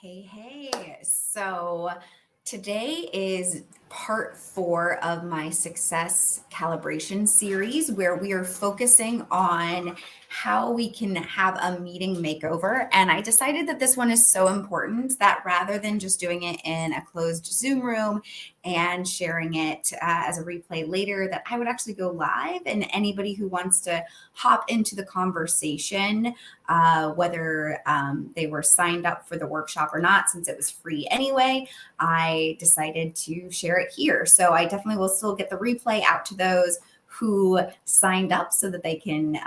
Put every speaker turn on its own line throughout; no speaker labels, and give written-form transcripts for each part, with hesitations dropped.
Hey. So today is part 4 of my success calibration series, where we are focusing on how we can have a meeting makeover. And I decided that this one is so important that rather than just doing it in a closed Zoom room and sharing it as a replay later, that I would actually go live, and anybody who wants to hop into the conversation, whether they were signed up for the workshop or not, since it was free anyway, I decided to share it here. So I definitely will still get the replay out to those who signed up so that they can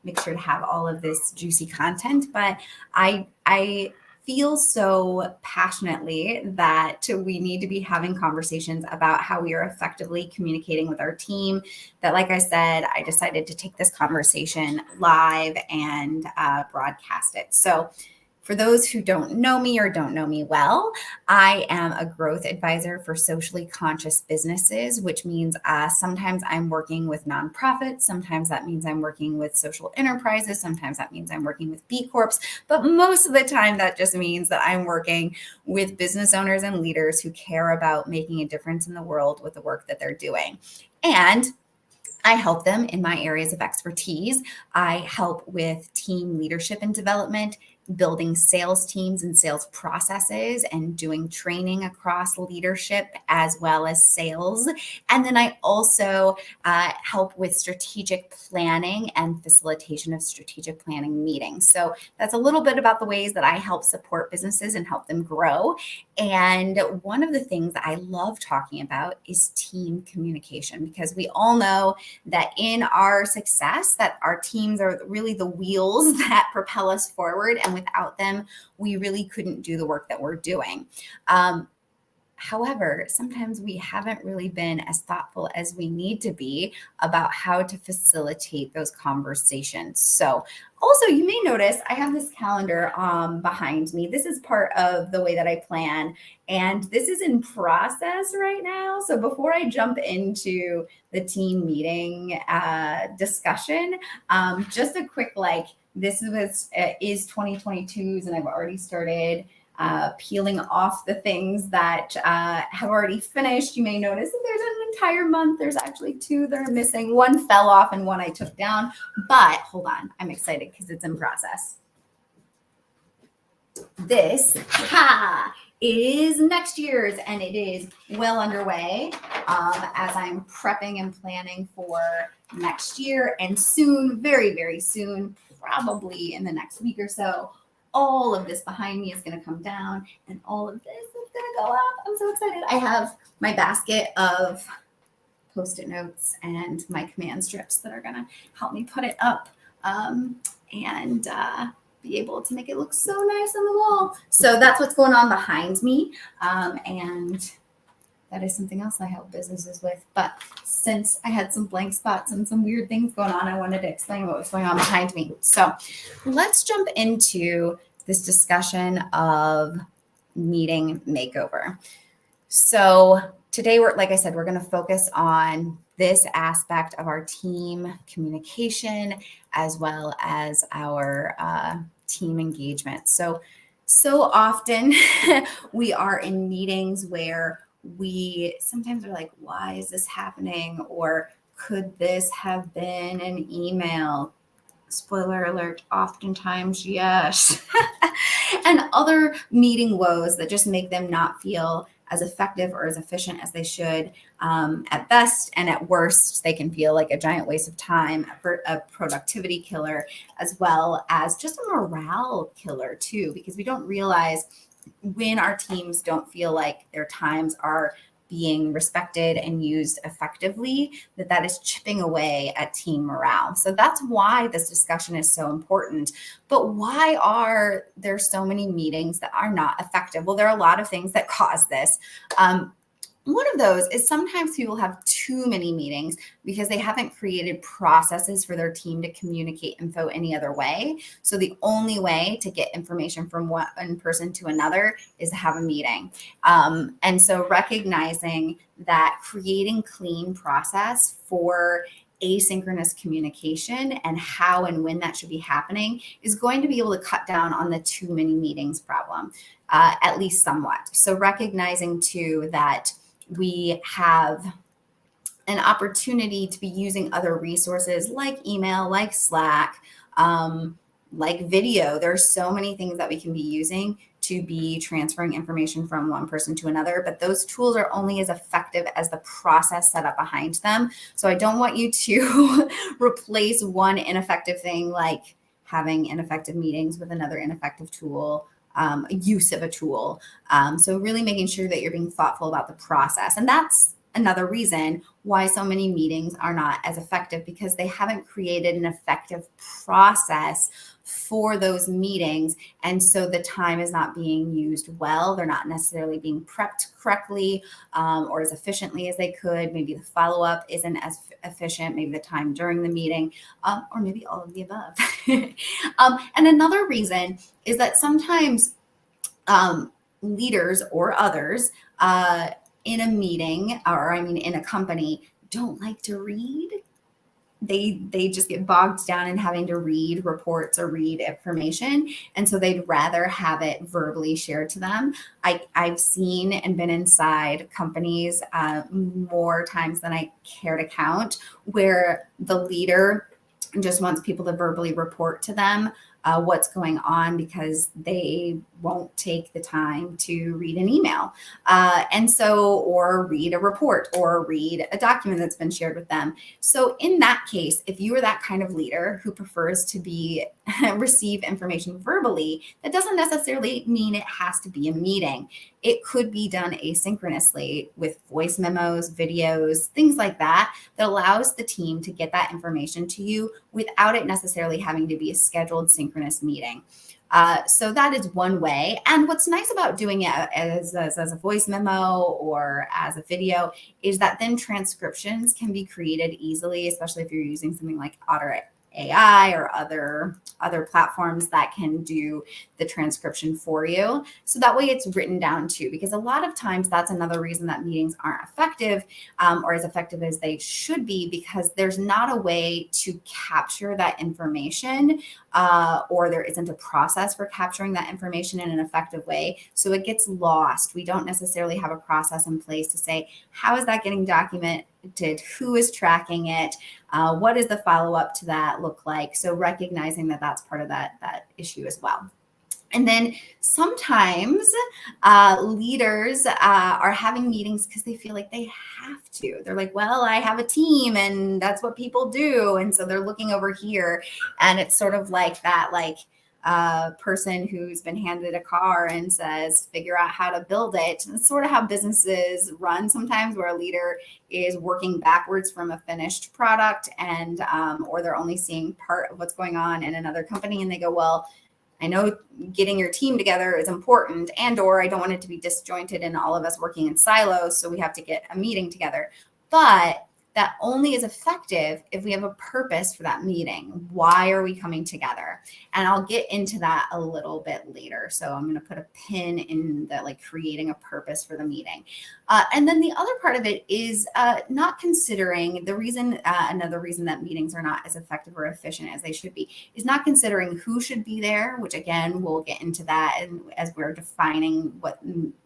make sure to have all of this juicy content. But I feel so passionately that we need to be having conversations about how we are effectively communicating with our team, that, like I said, I decided to take this conversation live and broadcast it. So for those who don't know me or don't know me well, I am a growth advisor for socially conscious businesses, which means sometimes I'm working with nonprofits. Sometimes that means I'm working with social enterprises. Sometimes that means I'm working with B Corps. But most of the time, that just means that I'm working with business owners and leaders who care about making a difference in the world with the work that they're doing. And I help them in my areas of expertise. I help with team leadership and development, building sales teams and sales processes, and doing training across leadership as well as sales. And then I also help with strategic planning and facilitation of strategic planning meetings. So that's a little bit about the ways that I help support businesses and help them grow. And one of the things that I love talking about is team communication, because we all know that in our success, that our teams are really the wheels that propel us forward. And without them, we really couldn't do the work that we're doing. However, sometimes we haven't really been as thoughtful as we need to be about how to facilitate those conversations. So also, you may notice I have this calendar behind me. This is part of the way that I plan, and this is in process right now. So before I jump into the team meeting discussion, just a quick this is 2022's, and I've already started peeling off the things that have already finished. You may notice that there's an entire month. There's actually 2 that are missing. One fell off and one I took down. But hold on, I'm excited because it's in process. This is next year's, and it is well underway as I'm prepping and planning for next year. And soon, very, very soon, probably in the next week or so, all of this behind me is going to come down, and all of this is going to go up. I'm so excited. I have my basket of Post-it notes and my command strips that are going to help me put it up and be able to make it look so nice on the wall. So that's what's going on behind me. And that is something else I help businesses with. But since I had some blank spots and some weird things going on, I wanted to explain what was going on behind me. So let's jump into this discussion of meeting makeover. So today, like I said, we're going to focus on this aspect of our team communication as well as our team engagement. So often we are in meetings where we sometimes are like, why is this happening? Or could this have been an email? Spoiler alert, oftentimes, yes. And other meeting woes that just make them not feel as effective or as efficient as they should. At best, and at worst, they can feel like a giant waste of time, a productivity killer, as well as just a morale killer too, because we don't realize when our teams don't feel like their times are being respected and used effectively, that is chipping away at team morale. So that's why this discussion is so important. But why are there so many meetings that are not effective? Well, there are a lot of things that cause this. One of those is sometimes people have too many meetings because they haven't created processes for their team to communicate info any other way. So the only way to get information from one person to another is to have a meeting. And so recognizing that creating clean process for asynchronous communication and how and when that should be happening is going to be able to cut down on the too many meetings problem, at least somewhat. So recognizing too that we have an opportunity to be using other resources like email, like Slack, like video. There's so many things that we can be using to be transferring information from one person to another, but those tools are only as effective as the process set up behind them. So I don't want you to replace one ineffective thing like having ineffective meetings with another ineffective tool, use of a tool. So really making sure that you're being thoughtful about the process. And that's another reason why so many meetings are not as effective, because they haven't created an effective process for those meetings. And so the time is not being used well. They're not necessarily being prepped correctly or as efficiently as they could. Maybe the follow-up isn't as efficient, maybe the time during the meeting, or maybe all of the above. And another reason is that sometimes leaders or others in a meeting, or I mean in a company, don't like to read. They just get bogged down in having to read reports or read information. And so they'd rather have it verbally shared to them. I've seen and been inside companies more times than I care to count, where the leader just wants people to verbally report to them what's going on because they won't take the time to read an email. Or read a report or read a document that's been shared with them. So in that case, if you are that kind of leader who prefers to be receive information verbally, that doesn't necessarily mean it has to be a meeting. It could be done asynchronously with voice memos, videos, things like that, that allows the team to get that information to you without it necessarily having to be a scheduled synchronous meeting. So that is one way. And what's nice about doing it as a voice memo or as a video is that then transcriptions can be created easily, especially if you're using something like Otter AI or other platforms that can do the transcription for you. So that way it's written down too, because a lot of times that's another reason that meetings aren't effective or as effective as they should be, because there's not a way to capture that information or there isn't a process for capturing that information in an effective way. So it gets lost. We don't necessarily have a process in place to say, how is that getting documented? Who is tracking it? What does the follow-up to that look like? So recognizing that that's part of that issue as well. And then sometimes leaders are having meetings because they feel like they have to. They're like, well, I have a team and that's what people do. And so they're looking over here, and it's sort of like that, person who's been handed a car and says, figure out how to build it. And it's sort of how businesses run sometimes, where a leader is working backwards from a finished product and or they're only seeing part of what's going on in another company, and they go, well, I know getting your team together is important, or I don't want it to be disjointed and all of us working in silos, so we have to get a meeting together. But that only is effective if we have a purpose for that meeting. Why are we coming together? And I'll get into that a little bit later. So I'm going to put a pin in the creating a purpose for the meeting. And then the other part of it is not considering the reason, another reason that meetings are not as effective or efficient as they should be is not considering who should be there, which again, we'll get into that as we're defining what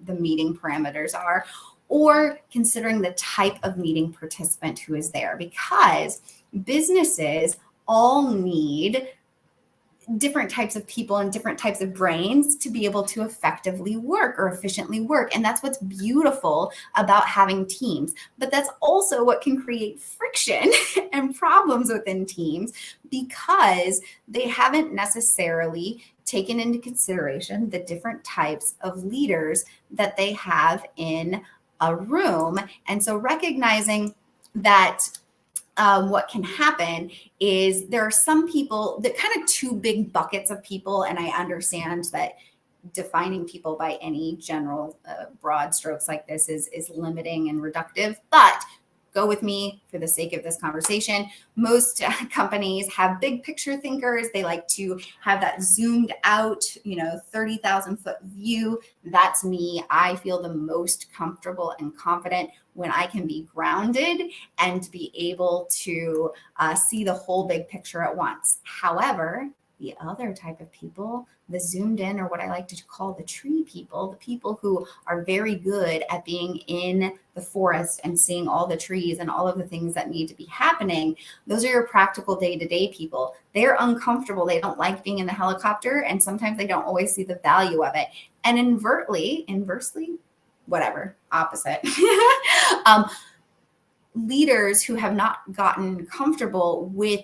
the meeting parameters are, or considering the type of meeting participant who is there, because businesses all need different types of people and different types of brains to be able to effectively work or efficiently work. And that's what's beautiful about having teams. But that's also what can create friction and problems within teams, because they haven't necessarily taken into consideration the different types of leaders that they have in a room. And so recognizing that what can happen is there are some people that kind of two big buckets of people. And I understand that defining people by any general broad strokes like this is limiting and reductive, but go with me for the sake of this conversation. Most companies have big picture thinkers. They like to have that zoomed out, 30,000 foot view. That's me. I feel the most comfortable and confident when I can be grounded and be able to see the whole big picture at once. However, the other type of people, the zoomed in, or what I like to call the tree people, the people who are very good at being in the forest and seeing all the trees and all of the things that need to be happening, those are your practical day-to-day people. They're uncomfortable. They don't like being in the helicopter, and sometimes they don't always see the value of it. And inversely, whatever, opposite. Leaders who have not gotten comfortable with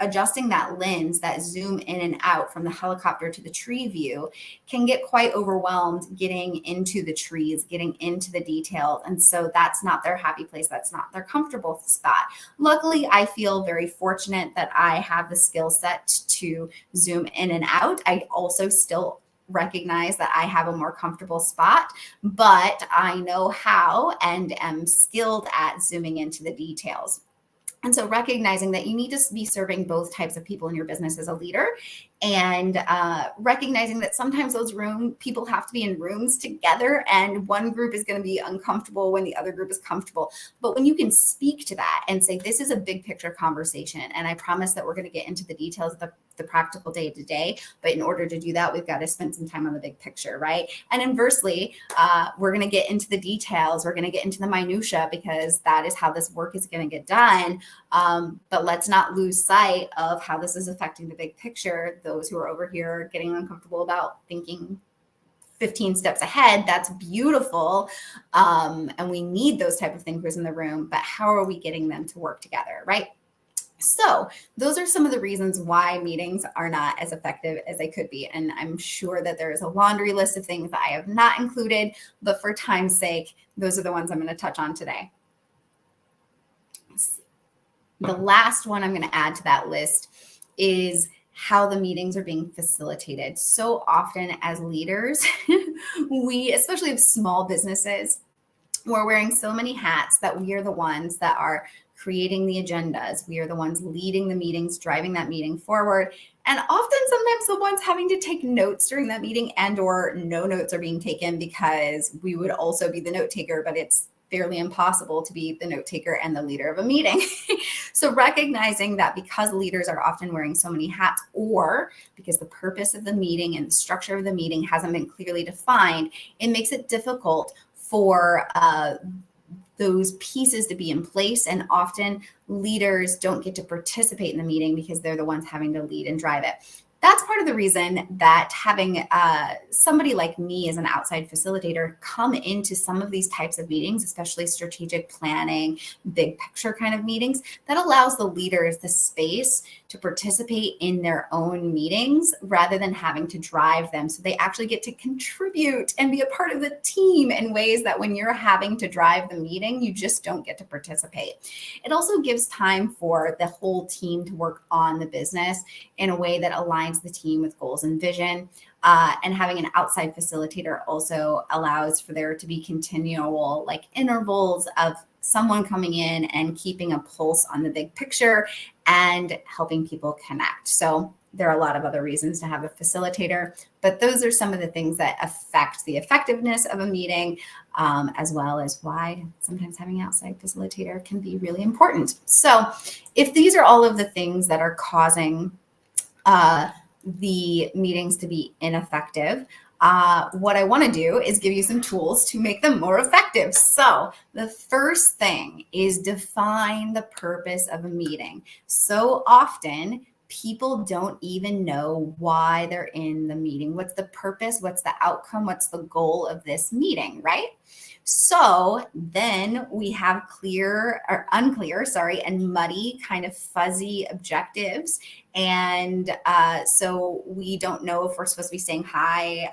adjusting that lens, that zoom in and out from the helicopter to the tree view, can get quite overwhelmed getting into the trees, getting into the details. And so that's not their happy place. That's not their comfortable spot. Luckily, I feel very fortunate that I have the skill set to zoom in and out. I also still recognize that I have a more comfortable spot, but I know how and am skilled at zooming into the details. And so recognizing that you need to be serving both types of people in your business as a leader, and recognizing that sometimes those people have to be in rooms together, and one group is going to be uncomfortable when the other group is comfortable. But when you can speak to that and say, this is a big picture conversation, and I promise that we're going to get into the details of the practical day to day, but in order to do that, we've got to spend some time on the big picture, right? And inversely, we're going to get into the details, we're going to get into the minutia, because that is how this work is going to get done. But let's not lose sight of how this is affecting the big picture. Those who are over here getting uncomfortable about thinking 15 steps ahead, that's beautiful. And we need those type of thinkers in the room, but how are we getting them to work together, right? So those are some of the reasons why meetings are not as effective as they could be. And I'm sure that there is a laundry list of things that I have not included, but for time's sake, those are the ones I'm going to touch on today. The last one I'm going to add to that list is how the meetings are being facilitated. So often as leaders, we, especially of small businesses, we're wearing so many hats that we are the ones that are creating the agendas. We are the ones leading the meetings, driving that meeting forward. And often sometimes the ones having to take notes during that meeting, and or no notes are being taken because we would also be the note taker, but it's fairly impossible to be the note taker and the leader of a meeting. So recognizing that because leaders are often wearing so many hats, or because the purpose of the meeting and the structure of the meeting hasn't been clearly defined, it makes it difficult for those pieces to be in place. And often leaders don't get to participate in the meeting because they're the ones having to lead and drive it. That's part of the reason that having somebody like me as an outside facilitator come into some of these types of meetings, especially strategic planning, big picture kind of meetings, that allows the leaders the space to participate in their own meetings rather than having to drive them. So they actually get to contribute and be a part of the team in ways that when you're having to drive the meeting, you just don't get to participate. It also gives time for the whole team to work on the business in a way that aligns the team with goals and vision. And having an outside facilitator also allows for there to be continual intervals of someone coming in and keeping a pulse on the big picture and helping people connect. So there are a lot of other reasons to have a facilitator, but those are some of the things that affect the effectiveness of a meeting, as well as why sometimes having an outside facilitator can be really important. So if these are all of the things that are causing the meetings to be ineffective, what I want to do is give you some tools to make them more effective. So the first thing is define the purpose of a meeting. So often people don't even know why they're in the meeting. What's the purpose? What's the outcome? What's the goal of this meeting, right? So then we have unclear, and muddy, kind of fuzzy objectives. And so we don't know if we're supposed to be staying high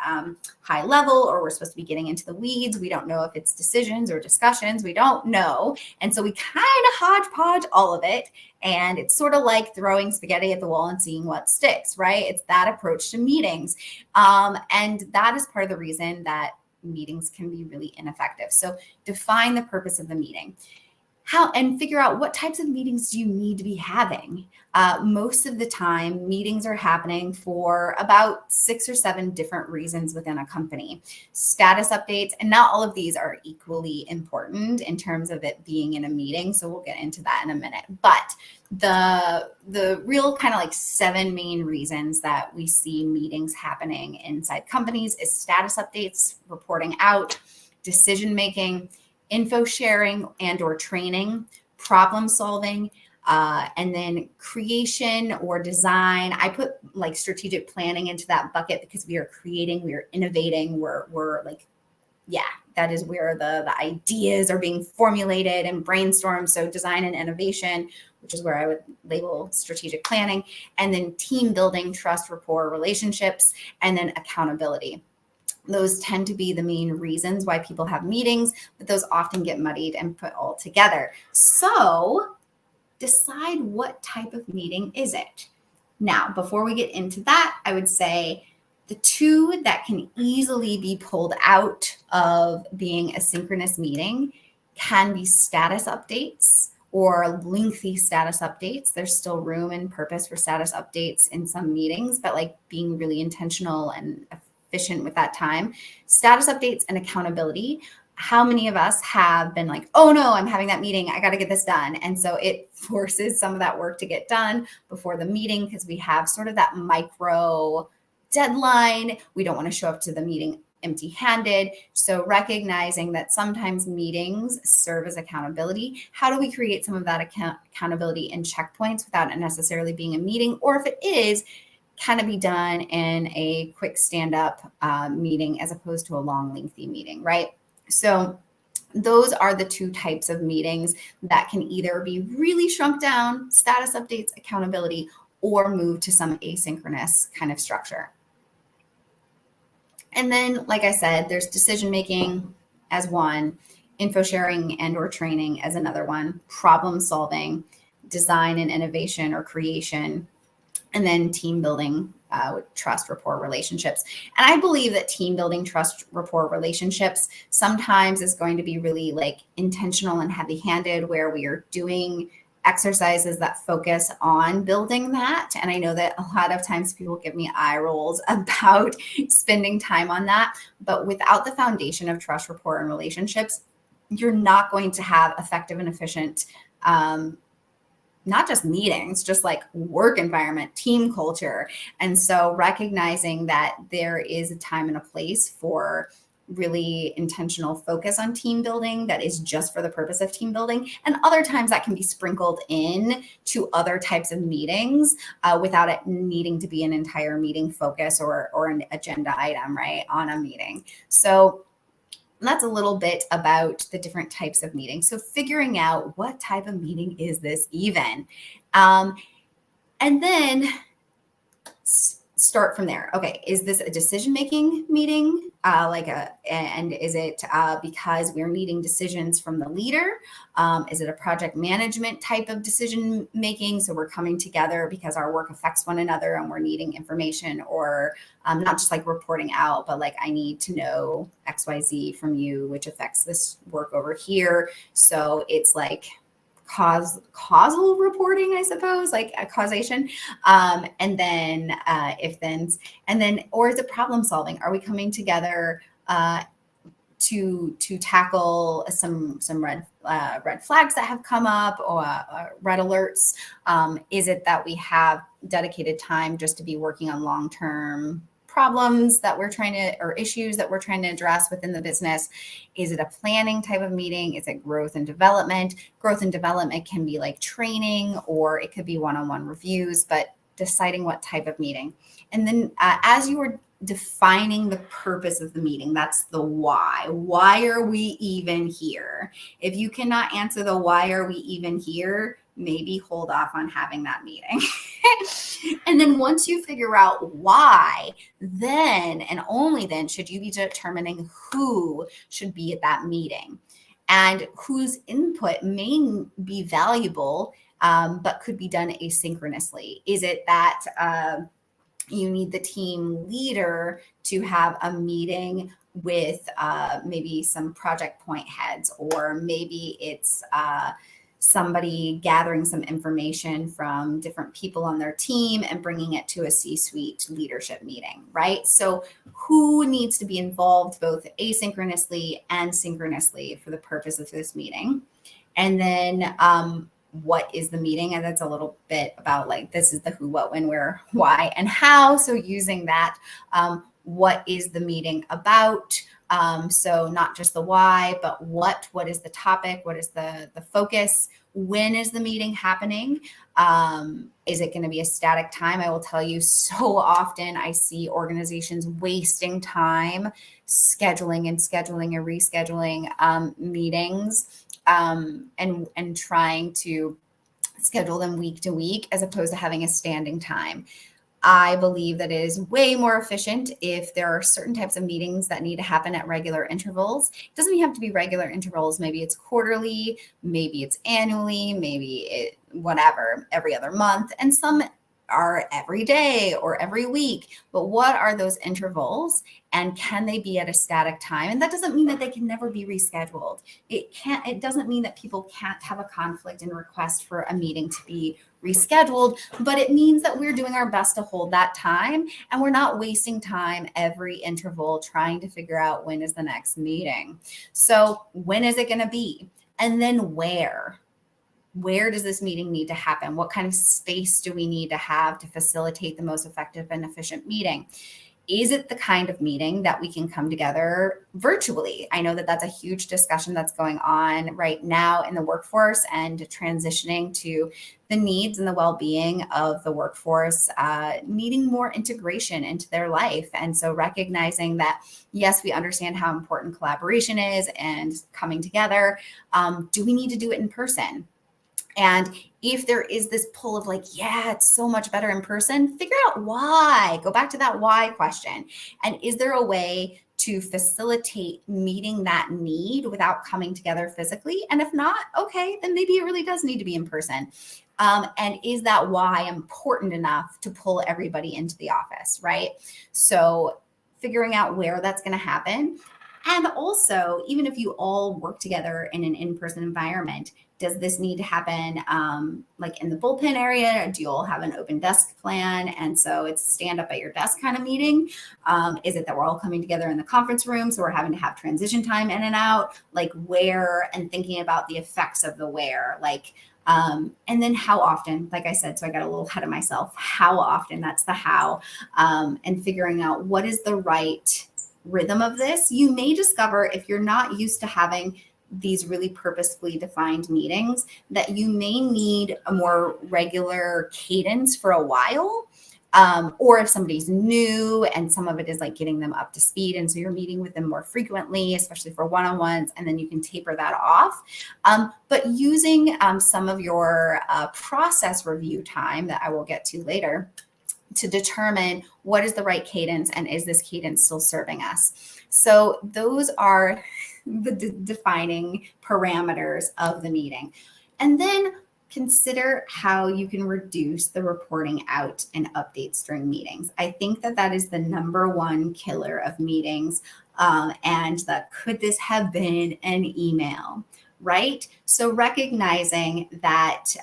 level, or we're supposed to be getting into the weeds. We don't know if it's decisions or discussions. We don't know. And so we kind of hodgepodge all of it. And it's sort of like throwing spaghetti at the wall and seeing what sticks, right? It's that approach to meetings. And that is part of the reason that meetings can be really ineffective. So define the purpose of the meeting. and figure out what types of meetings do you need to be having. Most of the time, meetings are happening for about 6 or 7 different reasons within a company. Status updates, and not all of these are equally important in terms of it being in a meeting, so we'll get into that in a minute. But the real kind of like 7 main reasons that we see meetings happening inside companies is status updates, reporting out, decision making, info sharing and or training, problem solving, and then creation or design. I put like strategic planning into that bucket because we are creating, we are innovating, we're like, yeah, that is where the ideas are being formulated and brainstormed. So design and innovation, which is where I would label strategic planning, and then team building, trust, rapport, relationships, and then accountability. Those tend to be the main reasons why people have meetings, but those often get muddied and put all together. So decide what type of meeting is it. Now, before we get into that, I would say the 2 that can easily be pulled out of being a synchronous meeting can be status updates or lengthy status updates. There's still room and purpose for status updates in some meetings, but like being really intentional and efficient with that time. Status updates and accountability. How many of us have been like, oh no, I'm having that meeting, I got to get this done. And so it forces some of that work to get done before the meeting because we have sort of that micro deadline. We don't want to show up to the meeting empty-handed. So recognizing that sometimes meetings serve as accountability. How do we create some of that accountability and checkpoints without it necessarily being a meeting? Or if it is, can it be done in a quick stand-up meeting as opposed to a long, lengthy meeting, right? So those are the 2 types of meetings that can either be really shrunk down, status updates, accountability, or move to some asynchronous kind of structure. And then, like I said, there's decision making as one, info sharing and or training as another one, problem solving, design and innovation or creation, and then team building with trust, rapport, relationships. And I believe that team building, trust, rapport, relationships sometimes is going to be really like intentional and heavy handed where we are doing exercises that focus on building that. And I know that a lot of times people give me eye rolls about spending time on that. But without the foundation of trust, rapport, and relationships, you're not going to have effective and efficient not just meetings, just like work environment, team culture. And so recognizing that there is a time and a place for really intentional focus on team building that is just for the purpose of team building. And other times that can be sprinkled in to other types of meetings without it needing to be an entire meeting focus or an agenda item, right, on a meeting. So that's a little bit about the different types of meetings. So figuring out what type of meeting is this even? And then start from there. Okay, is this a decision-making meeting? And is it because we're needing decisions from the leader? Is it a project management type of decision making? So we're coming together because our work affects one another and we're needing information, or not just like reporting out, but like I need to know XYZ from you, which affects this work over here. So it's like causal reporting, I suppose, like a causation. And then if thens, and then, or is it problem solving? Are we coming together to tackle some red flags that have come up, or red alerts? Is it that we have dedicated time just to be working on long-term problems that we're trying to, or issues that we're trying to address within the business? Is it a planning type of meeting? Is it growth and development? Growth and development can be like training, or it could be one-on-one reviews, but deciding what type of meeting. And then as you are defining the purpose of the meeting, that's the why. Why are we even here? If you cannot answer the why are we even here, maybe hold off on having that meeting. And then once you figure out why, then and only then should you be determining who should be at that meeting and whose input may be valuable, but could be done asynchronously. Is it that you need the team leader to have a meeting with maybe some project point heads, or maybe it's somebody gathering some information from different people on their team and bringing it to a C-suite leadership meeting, right? So who needs to be involved both asynchronously and synchronously for the purpose of this meeting? And then what is the meeting? And that's a little bit about like, this is the who, what, when, where, why, and how. So using that, what is the meeting about? So not just the why, but what is the topic? What is the focus? When is the meeting happening? Is it going to be a static time? I will tell you, so often I see organizations wasting time scheduling and rescheduling meetings, and trying to schedule them week to week as opposed to having a standing time. I believe that it is way more efficient if there are certain types of meetings that need to happen at regular intervals. It doesn't even have to be regular intervals. Maybe it's quarterly, maybe it's annually, maybe whatever, every other month. And some are every day or every week. But what are those intervals, and can they be at a static time? And that doesn't mean that they can never be rescheduled. It doesn't mean that people can't have a conflict and request for a meeting to be rescheduled, but it means that we're doing our best to hold that time, and we're not wasting time every interval trying to figure out when is the next meeting. So when is it going to be? And then where? Where does this meeting need to happen? What kind of space do we need to have to facilitate the most effective and efficient meeting? Is it the kind of meeting that we can come together virtually? I know that that's a huge discussion that's going on right now in the workforce, and transitioning to the needs and the well-being of the workforce, needing more integration into their life. And so recognizing that, yes, we understand how important collaboration is and coming together. Do we need to do it in person? And if there is this pull of like, yeah, it's so much better in person, figure out why. Go back to that why question. And is there a way to facilitate meeting that need without coming together physically? And if not, okay, then maybe it really does need to be in person. And is that why important enough to pull everybody into the office, right? So figuring out where that's going to happen. And also, even if you all work together in an in-person environment, does this need to happen like in the bullpen area? Do you all have an open desk plan? And so it's stand up at your desk kind of meeting. Is it that we're all coming together in the conference room, so we're having to have transition time in and out? Like where, and thinking about the effects of the where, like, and then how often, like I said, so I got a little ahead of myself, how often, that's the how, and figuring out what is the right rhythm of this. You may discover, if you're not used to having these really purposefully defined meetings, that you may need a more regular cadence for a while. Or if somebody's new and some of it is like getting them up to speed, and so you're meeting with them more frequently, especially for one-on-ones, and then you can taper that off. But using some of your process review time that I will get to later to determine what is the right cadence, and is this cadence still serving us? So those are the defining parameters of the meeting. And then consider how you can reduce the reporting out and updates during meetings. I think that that is the number one killer of meetings. And that, could this have been an email, right? So recognizing that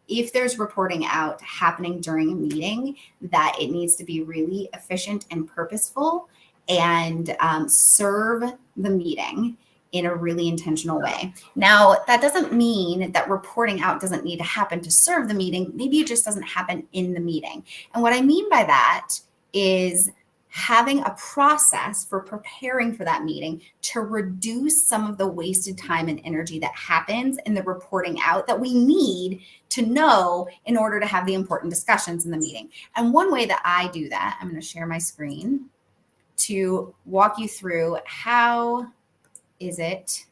if there's reporting out happening during a meeting, that it needs to be really efficient and purposeful, and serve the meeting in a really intentional way. Now, that doesn't mean that reporting out doesn't need to happen to serve the meeting. Maybe it just doesn't happen in the meeting. And what I mean by that is having a process for preparing for that meeting to reduce some of the wasted time and energy that happens in the reporting out that we need to know in order to have the important discussions in the meeting. And one way that I do that, I'm going to share my screen to walk you through how is it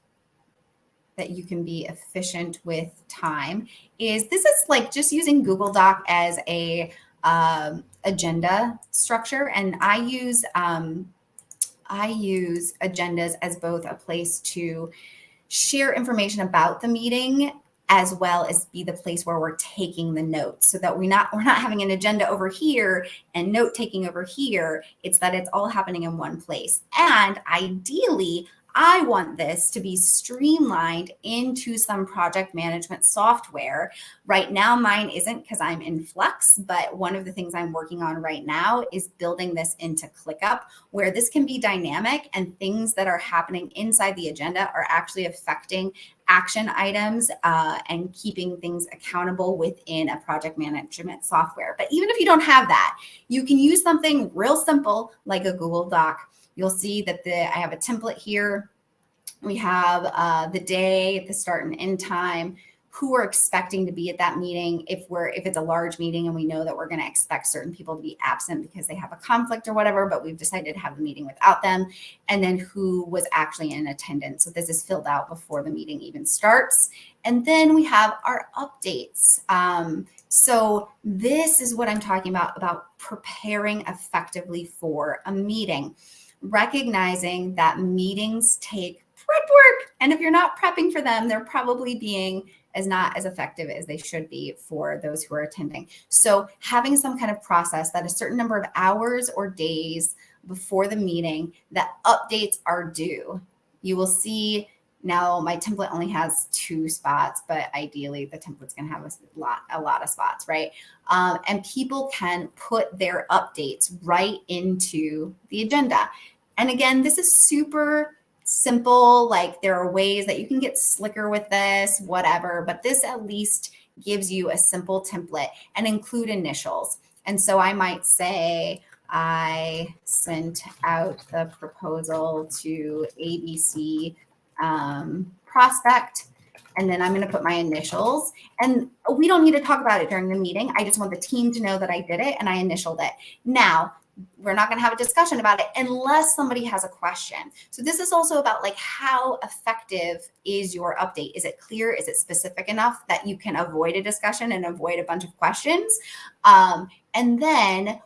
that you can be efficient with time, is this is like just using Google Doc as a agenda structure. And I use agendas as both a place to share information about the meeting, as well as be the place where we're taking the notes, so that we're not having an agenda over here and note taking over here. It's that it's all happening in one place. And ideally, I want this to be streamlined into some project management software. Right now, mine isn't because I'm in flux, but one of the things I'm working on right now is building this into ClickUp, where this can be dynamic and things that are happening inside the agenda are actually affecting action items and keeping things accountable within a project management software. But even if you don't have that, you can use something real simple like a Google Doc. You'll see that I have a template here. We have the day, the start and end time, who we're expecting to be at that meeting. If it's a large meeting and we know that we're going to expect certain people to be absent because they have a conflict or whatever, but we've decided to have the meeting without them, and then who was actually in attendance. So this is filled out before the meeting even starts. And then we have our updates. So this is what I'm talking about preparing effectively for a meeting. Recognizing that meetings take prep work. And if you're not prepping for them, they're probably being not as effective as they should be for those who are attending. So having some kind of process that a certain number of hours or days before the meeting that updates are due. You will see now my template only has 2 spots, but ideally the template's going to have a lot of spots, right? And people can put their updates right into the agenda. And again, this is super simple. Like, there are ways that you can get slicker with this, whatever, but this at least gives you a simple template and include initials. And so I might say, I sent out the proposal to ABC prospect, and then I'm going to put my initials. And we don't need to talk about it during the meeting. I just want the team to know that I did it and I initialed it. Now, we're not going to have a discussion about it unless somebody has a question. So this is also about, like, how effective is your update? Is it clear? Is it specific enough that you can avoid a discussion and avoid a bunch of questions? And then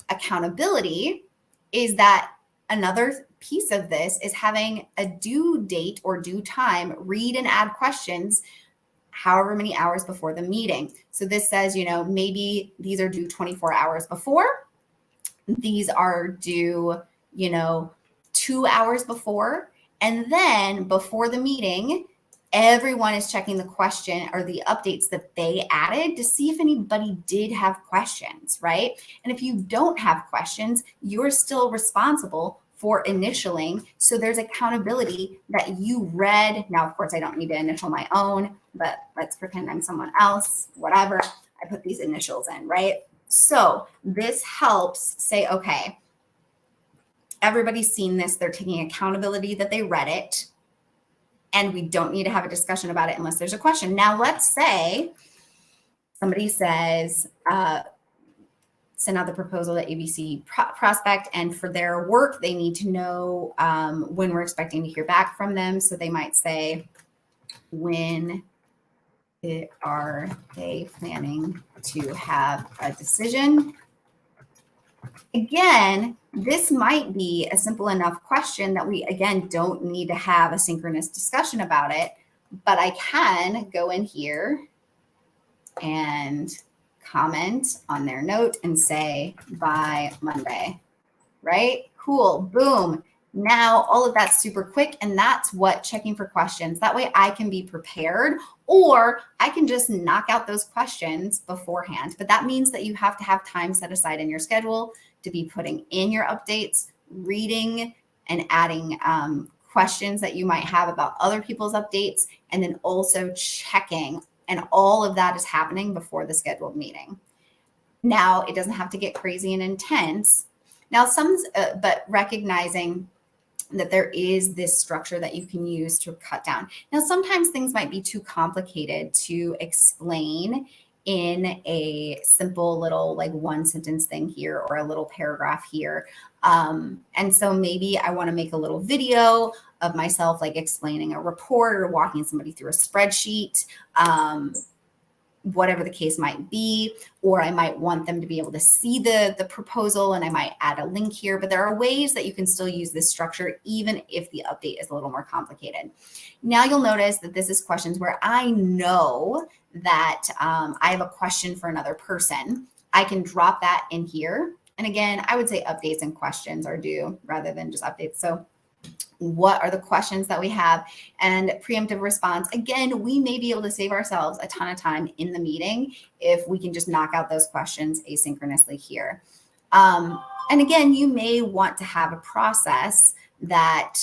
accountability is that another piece of this is having a due date or due time, read and add questions however many hours before the meeting. So this says, maybe these are due 24 hours before. These are due, 2 hours before. And then before the meeting, everyone is checking the question or the updates that they added to see if anybody did have questions, right? And if you don't have questions, you're still responsible for initialing. So there's accountability that you read. Now, of course, I don't need to initial my own, but let's pretend I'm someone else, whatever. I put these initials in, right? So this helps say, okay, everybody's seen this. They're taking accountability that they read it, and we don't need to have a discussion about it unless there's a question. Now, let's say somebody says, send out the proposal to ABC prospect, and for their work, they need to know when we're expecting to hear back from them. So they might say, when are they planning to have a decision? Again, this might be a simple enough question that we, again, don't need to have a synchronous discussion about it, but I can go in here and comment on their note and say, by Monday, right? Cool, boom. Now, all of that's super quick, and that's what checking for questions. That way I can be prepared, or I can just knock out those questions beforehand. But that means that you have to have time set aside in your schedule to be putting in your updates, reading and adding questions that you might have about other people's updates, and then also checking. And all of that is happening before the scheduled meeting. Now, it doesn't have to get crazy and intense. Now, but recognizing that there is this structure that you can use to cut down. Now, sometimes things might be too complicated to explain in a simple little, like, 1-sentence thing here or a little paragraph here. And so maybe I want to make a little video of myself, like, explaining a report or walking somebody through a spreadsheet. whatever the case might be, or I might want them to be able to see the proposal and I might add a link here, but there are ways that you can still use this structure even if the update is a little more complicated. Now you'll notice that this is questions where I know that I have a question for another person. I can drop that in here. And again, I would say updates and questions are due rather than just updates. So what are the questions that we have? And preemptive response, again, we may be able to save ourselves a ton of time in the meeting if we can just knock out those questions asynchronously here. And again, you may want to have a process that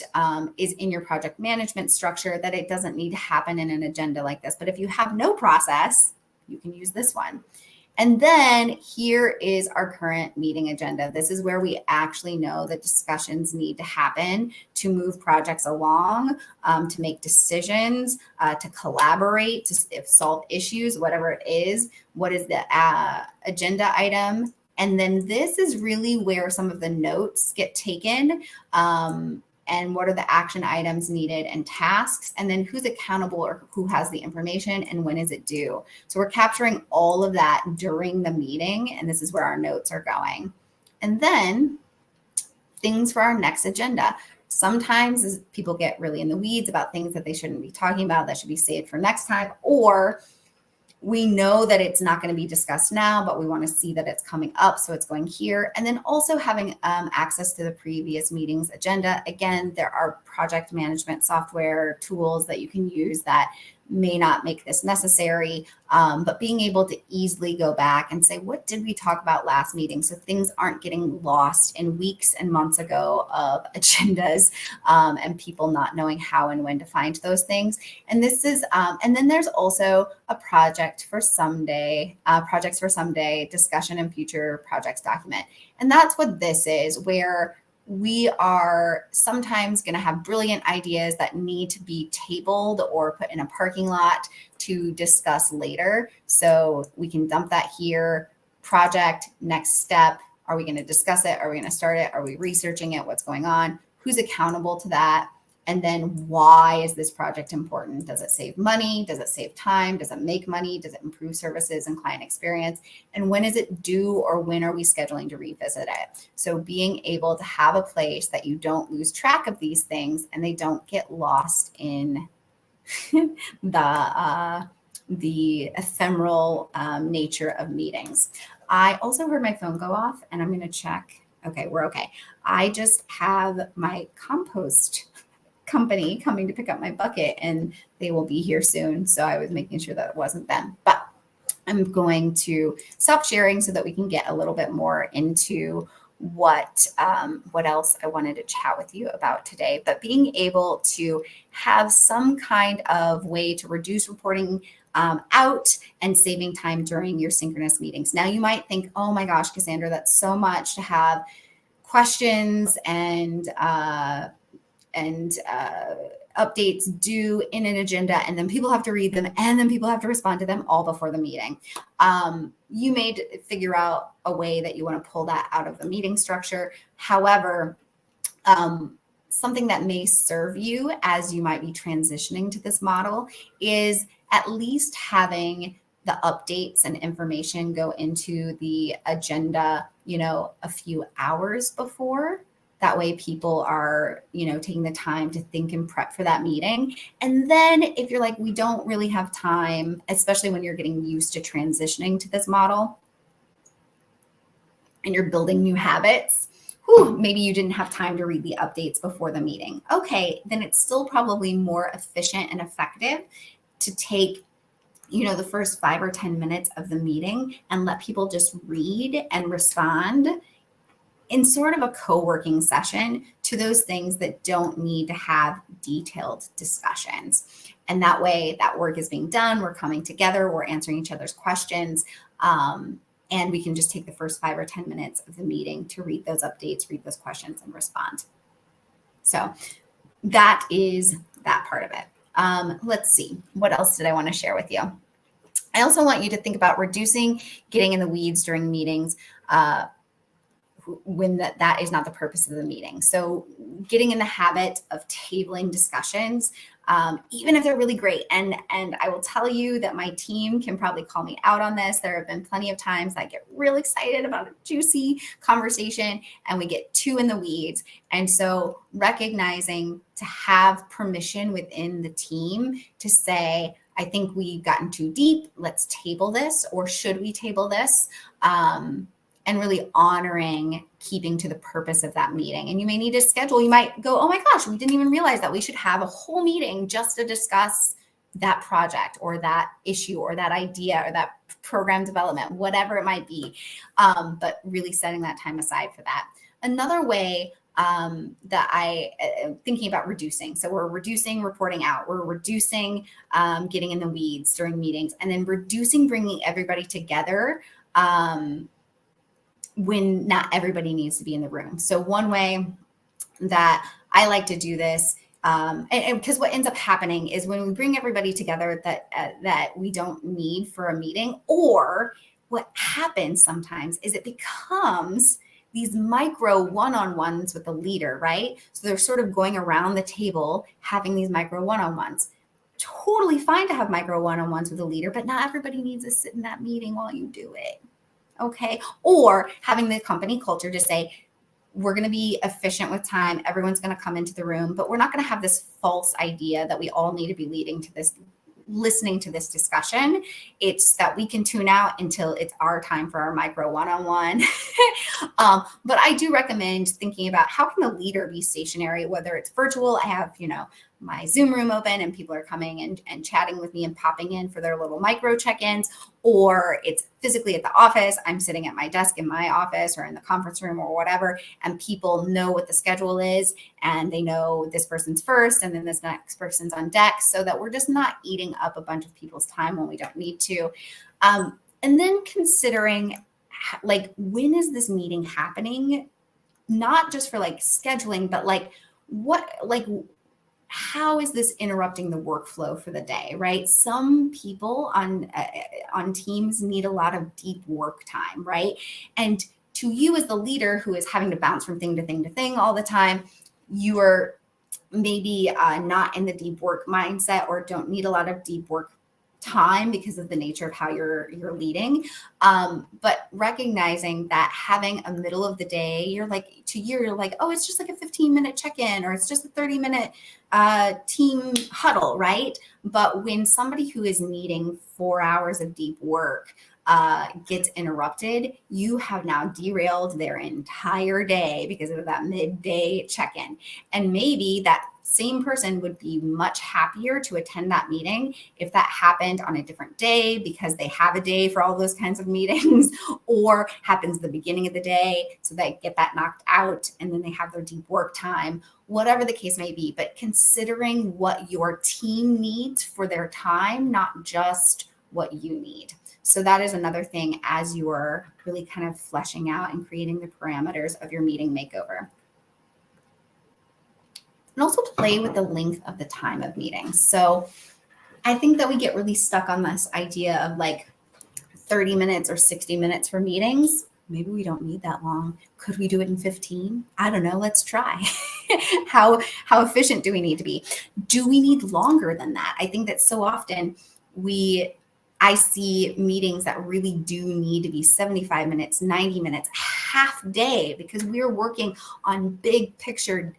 is in your project management structure, that it doesn't need to happen in an agenda like this. But if you have no process, you can use this one. And then here is our current meeting agenda. This is where we actually know that discussions need to happen to move projects along, to make decisions, to collaborate, to solve issues, whatever it is. What is the agenda item? And then this is really where some of the notes get taken. And what are the action items needed and tasks, and then who's accountable or who has the information and when is it due. So we're capturing all of that during the meeting, and this is where our notes are going. And then things for our next agenda. Sometimes people get really in the weeds about things that they shouldn't be talking about, that should be saved for next time, or we know that it's not going to be discussed now, but we want to see that it's coming up, so it's going here. And then also having access to the previous meeting's agenda. Again, there are project management software tools that you can use that may not make this necessary, but being able to easily go back and say, what did we talk about last meeting? So things aren't getting lost in weeks and months ago of agendas, and people not knowing how and when to find those things. And this is, and then there's also a projects for someday discussion and future projects document. And that's what this is, where we are sometimes going to have brilliant ideas that need to be tabled or put in a parking lot to discuss later. So we can dump that here. Project, next step. Are we going to discuss it? Are we going to start it? Are we researching it? What's going on? Who's accountable to that? And then why is this project important? Does it save money? Does it save time? Does it make money? Does it improve services and client experience? And when is it due, or when are we scheduling to revisit it? So being able to have a place that you don't lose track of these things and they don't get lost in the ephemeral nature of meetings. I also heard my phone go off, and I'm going to check. Okay, we're okay. I just have my compost company coming to pick up my bucket, and they will be here soon. So I was making sure that it wasn't them, but I'm going to stop sharing so that we can get a little bit more into what else I wanted to chat with you about today. But being able to have some kind of way to reduce reporting out and saving time during your synchronous meetings. Now you might think, oh my gosh, Cassandra, that's so much to have questions and updates due in an agenda, and then people have to read them, and then people have to respond to them all before the meeting. You may figure out a way that you want to pull that out of the meeting structure. However, something that may serve you as you might be transitioning to this model is at least having the updates and information go into the agenda, a few hours before. That way people are, taking the time to think and prep for that meeting. And then if you're like, we don't really have time, especially when you're getting used to transitioning to this model and you're building new habits, maybe you didn't have time to read the updates before the meeting. Okay, then it's still probably more efficient and effective to take the first 5 or 10 minutes of the meeting and let people just read and respond in sort of a co-working session to those things that don't need to have detailed discussions. And that way that work is being done, we're coming together, we're answering each other's questions, and we can just take the first 5 or 10 minutes of the meeting to read those updates, read those questions, and respond. So that is that part of it. Let's see, what else did I want to share with you? I also want you to think about reducing getting in the weeds during meetings. when that is not the purpose of the meeting. So getting in the habit of tabling discussions, even if they're really great. And I will tell you that my team can probably call me out on this. There have been plenty of times I get real excited about a juicy conversation and we get too in the weeds. And so recognizing to have permission within the team to say, I think we've gotten too deep. Let's table this, or should we table this? And really honoring keeping to the purpose of that meeting. And you may need to schedule, you might go, oh my gosh, we didn't even realize that we should have a whole meeting just to discuss that project or that issue or that idea or that program development, whatever it might be. But really setting that time aside for that. Another way that I thinking about reducing. So we're reducing reporting out, we're reducing getting in the weeds during meetings, and then reducing bringing everybody together when not everybody needs to be in the room. So one way that I like to do this, and because what ends up happening is when we bring everybody together that we don't need for a meeting, or what happens sometimes is it becomes these micro one-on-ones with the leader, right? So they're sort of going around the table having these micro one-on-ones. Totally fine to have micro one-on-ones with a leader, but not everybody needs to sit in that meeting while you do it. Okay. Or having the company culture to say, we're going to be efficient with time. Everyone's going to come into the room, but we're not going to have this false idea that we all need to be listening to this discussion. It's that we can tune out until it's our time for our micro one-on-one. But I do recommend thinking about how can a leader be stationary, whether it's virtual. I have, my Zoom room open and people are coming and chatting with me and popping in for their little micro check-ins, or it's physically at the office. I'm sitting at my desk in my office or in the conference room or whatever, and people know what the schedule is and they know this person's first and then this next person's on deck, so that we're just not eating up a bunch of people's time when we don't need to. And then considering when is this meeting happening? Not just for scheduling, but how is this interrupting the workflow for the day, right? Some people on teams need a lot of deep work time, right? And to you as the leader who is having to bounce from thing to thing to thing all the time, you are maybe not in the deep work mindset or don't need a lot of deep work time because of the nature of how you're leading. But recognizing that having a middle of the day, you're like, oh, it's just like a 15-minute check-in, or it's just a 30-minute team huddle, right? But when somebody who is needing 4 hours of deep work gets interrupted, you have now derailed their entire day because of that midday check-in. And maybe that same person would be much happier to attend that meeting if that happened on a different day, because they have a day for all those kinds of meetings, or happens at the beginning of the day so they get that knocked out and then they have their deep work time, whatever the case may be. But considering what your team needs for their time, not just what you need. So that is another thing as you are really kind of fleshing out and creating the parameters of your meeting makeover. And also play with the length of the time of meetings. So I think that we get really stuck on this idea of 30 minutes or 60 minutes for meetings. Maybe we don't need that long. Could we do it in 15? I don't know. Let's try. How efficient do we need to be? Do we need longer than that? I think that so often I see meetings that really do need to be 75 minutes, 90 minutes, half day, because we're working on big picture,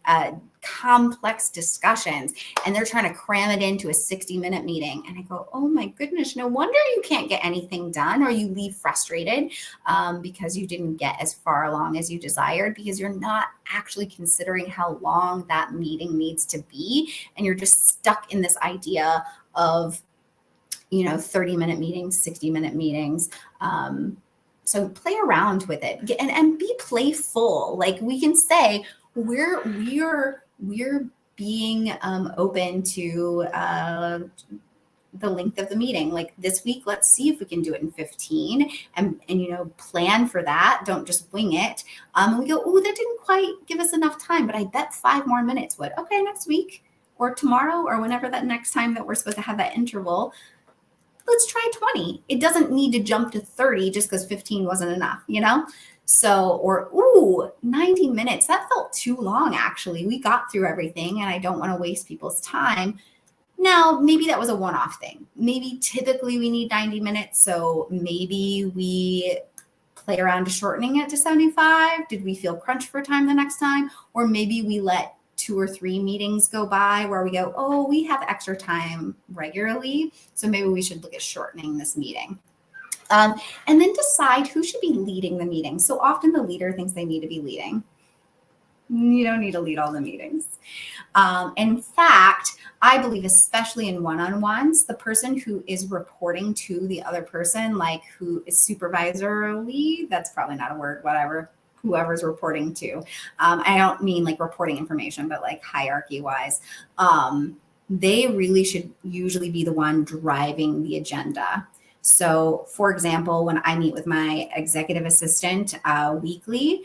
complex discussions, and they're trying to cram it into a 60-minute meeting. And I go, oh my goodness, no wonder you can't get anything done, or you leave frustrated because you didn't get as far along as you desired, because you're not actually considering how long that meeting needs to be. And you're just stuck in this idea of 30-minute meetings, 60-minute meetings. So play around with it and be playful. We can say we're being open to the length of the meeting. This week, let's see if we can do it in 15 and plan for that. Don't just wing it. And we go, oh, that didn't quite give us enough time, but I bet 5 more minutes would. Okay, next week or tomorrow or whenever that next time that we're supposed to have that interval, let's try 20. It doesn't need to jump to 30 just because 15 wasn't enough, So, or 90 minutes, that felt too long actually. We got through everything and I don't want to waste people's time. Now, maybe that was a one-off thing. Maybe typically we need 90 minutes. So maybe we play around to shortening it to 75. Did we feel crunched for time the next time? Or maybe we let 2 or 3 meetings go by where we go, oh, we have extra time regularly. So maybe we should look at shortening this meeting. And then decide who should be leading the meeting. So often the leader thinks they need to be leading. You don't need to lead all the meetings. In fact, I believe, especially in one-on-ones, the person who is reporting to the other person, like who is supervisorly, that's probably not a word, whatever, whoever's reporting to. I don't mean like reporting information, but like hierarchy wise. They really should usually be the one driving the agenda. So, for example, when I meet with my executive assistant weekly,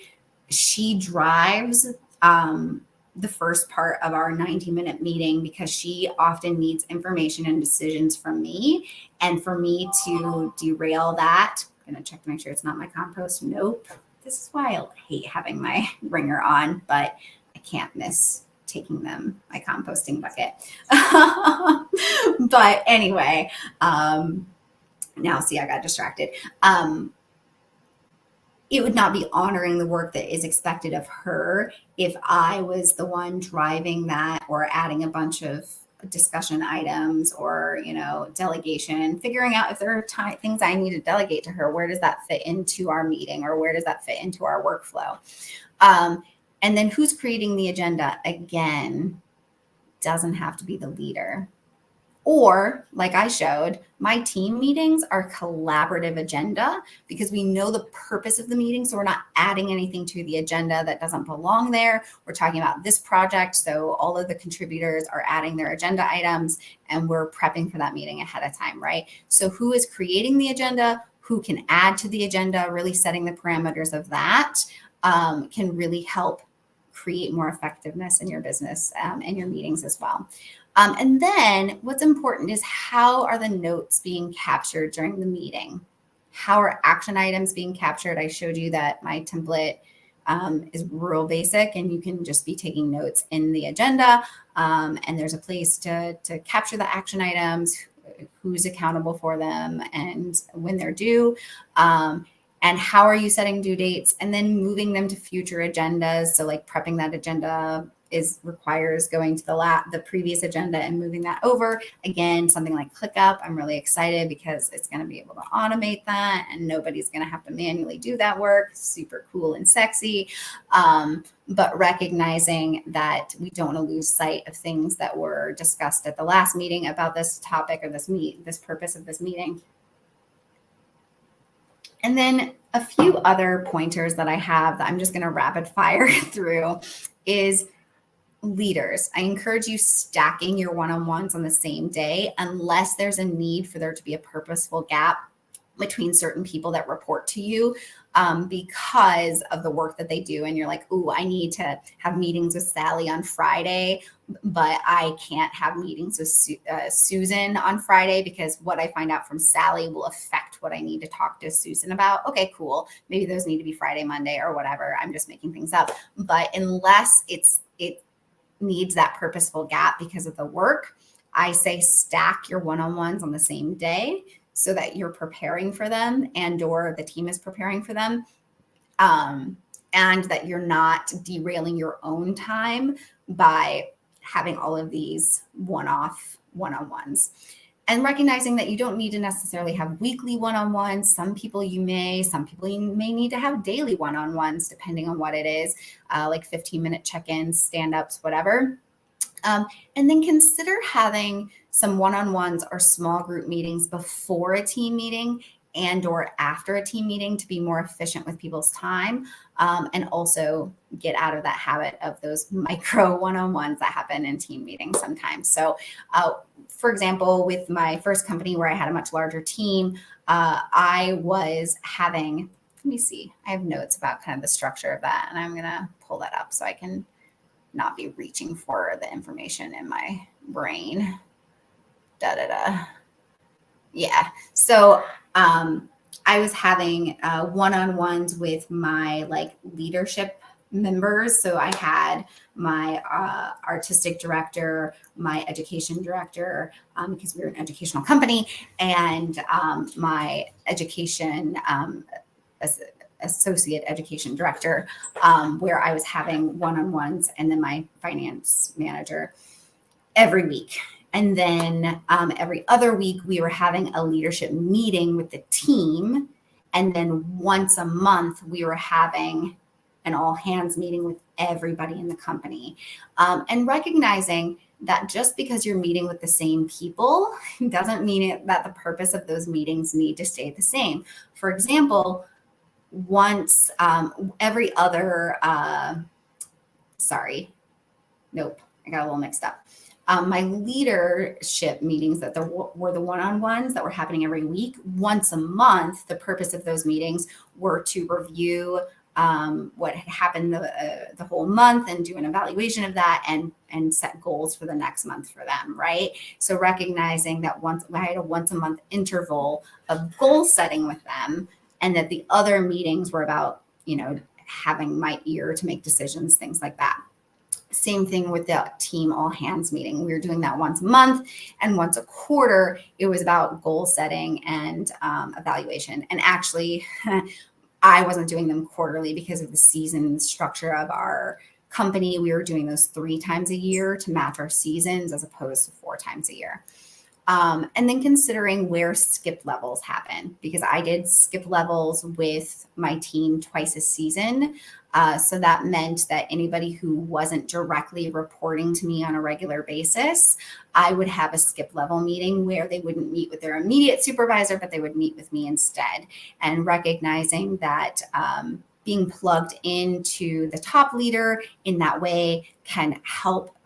she drives the first part of our 90-minute meeting because she often needs information and decisions from me. And for me to derail that, I'm going to check to make sure it's not my compost. Nope. This is why I hate having my ringer on, but I can't miss taking them my composting bucket. But anyway, now see, I got distracted. It would not be honoring the work that is expected of her if I was the one driving that or adding a bunch of discussion items or, delegation, figuring out if there are things I need to delegate to her. Where does that fit into our meeting or where does that fit into our workflow? And then who's creating the agenda? Again, doesn't have to be the leader. Or, like I showed, my team meetings are collaborative agenda because we know the purpose of the meeting. So we're not adding anything to the agenda that doesn't belong there. We're talking about this project. So all of the contributors are adding their agenda items and we're prepping for that meeting ahead of time, right? So who is creating the agenda? Who can add to the agenda? Really setting the parameters of that can really help create more effectiveness in your business and your meetings as well. And then what's important is how are the notes being captured during the meeting? How are action items being captured? I showed you that my template is real basic and you can just be taking notes in the agenda. And there's a place to capture the action items, who's accountable for them and when they're due. And how are you setting due dates and then moving them to future agendas? So like prepping that agenda requires going to the previous agenda and moving that over. Again, something like ClickUp, I'm really excited because it's going to be able to automate that and nobody's going to have to manually do that work. Super cool and sexy. But recognizing that we don't want to lose sight of things that were discussed at the last meeting about this topic or this purpose of this meeting. And then a few other pointers that I have that I'm just going to rapid fire through is leaders. I encourage you stacking your one-on-ones on the same day unless there's a need for there to be a purposeful gap between certain people that report to you because of the work that they do. And you're like, ooh, I need to have meetings with Sally on Friday, but I can't have meetings with Susan on Friday because what I find out from Sally will affect what I need to talk to Susan about. Okay, cool. Maybe those need to be Friday, Monday, or whatever. I'm just making things up. But unless it needs that purposeful gap because of the work, I say stack your one-on-ones on the same day so that you're preparing for them or the team is preparing for them, and that you're not derailing your own time by having all of these one-off one-on-ones. And recognizing that you don't need to necessarily have weekly one-on-ones. Some people you may need to have daily one-on-ones depending on what it is, like 15-minute check-ins, stand-ups, whatever. And then consider having some one-on-ones or small group meetings before a team meeting and or after a team meeting to be more efficient with people's time, and also get out of that habit of those micro one-on-ones that happen in team meetings sometimes. So for example, with my first company where I had a much larger team, I was having, let me see, I have notes about kind of the structure of that, and I'm going to pull that up so I can not be reaching for the information in my brain. Yeah. So I was having one-on-ones with my like leadership members. So I had my artistic director, my education director, because we were an educational company, and my education associate education director, where I was having one-on-ones, and then my finance manager every week. And then every other week, we were having a leadership meeting with the team. And then once a month, we were having an all hands meeting with everybody in the company. And recognizing that just because you're meeting with the same people doesn't mean that the purpose of those meetings need to stay the same. For example, once every other, nope, I got a little mixed up. My leadership meetings that were the one-on-ones that were happening every week, once a month, the purpose of those meetings were to review what had happened the whole month and do an evaluation of that and set goals for the next month for them, right? So recognizing that I had a once a month interval of goal setting with them, and that the other meetings were about, having my ear to make decisions, things like that. Same thing with the team all hands meeting. We were doing that once a month, and once a quarter, it was about goal setting and evaluation. And actually, I wasn't doing them quarterly because of the season structure of our company. We were doing those 3 times a year to match our seasons as opposed to 4 times a year. And then considering where skip levels happen, because I did skip levels with my team twice a season. So that meant that anybody who wasn't directly reporting to me on a regular basis, I would have a skip level meeting where they wouldn't meet with their immediate supervisor, but they would meet with me instead. And recognizing that being plugged into the top leader in that way can help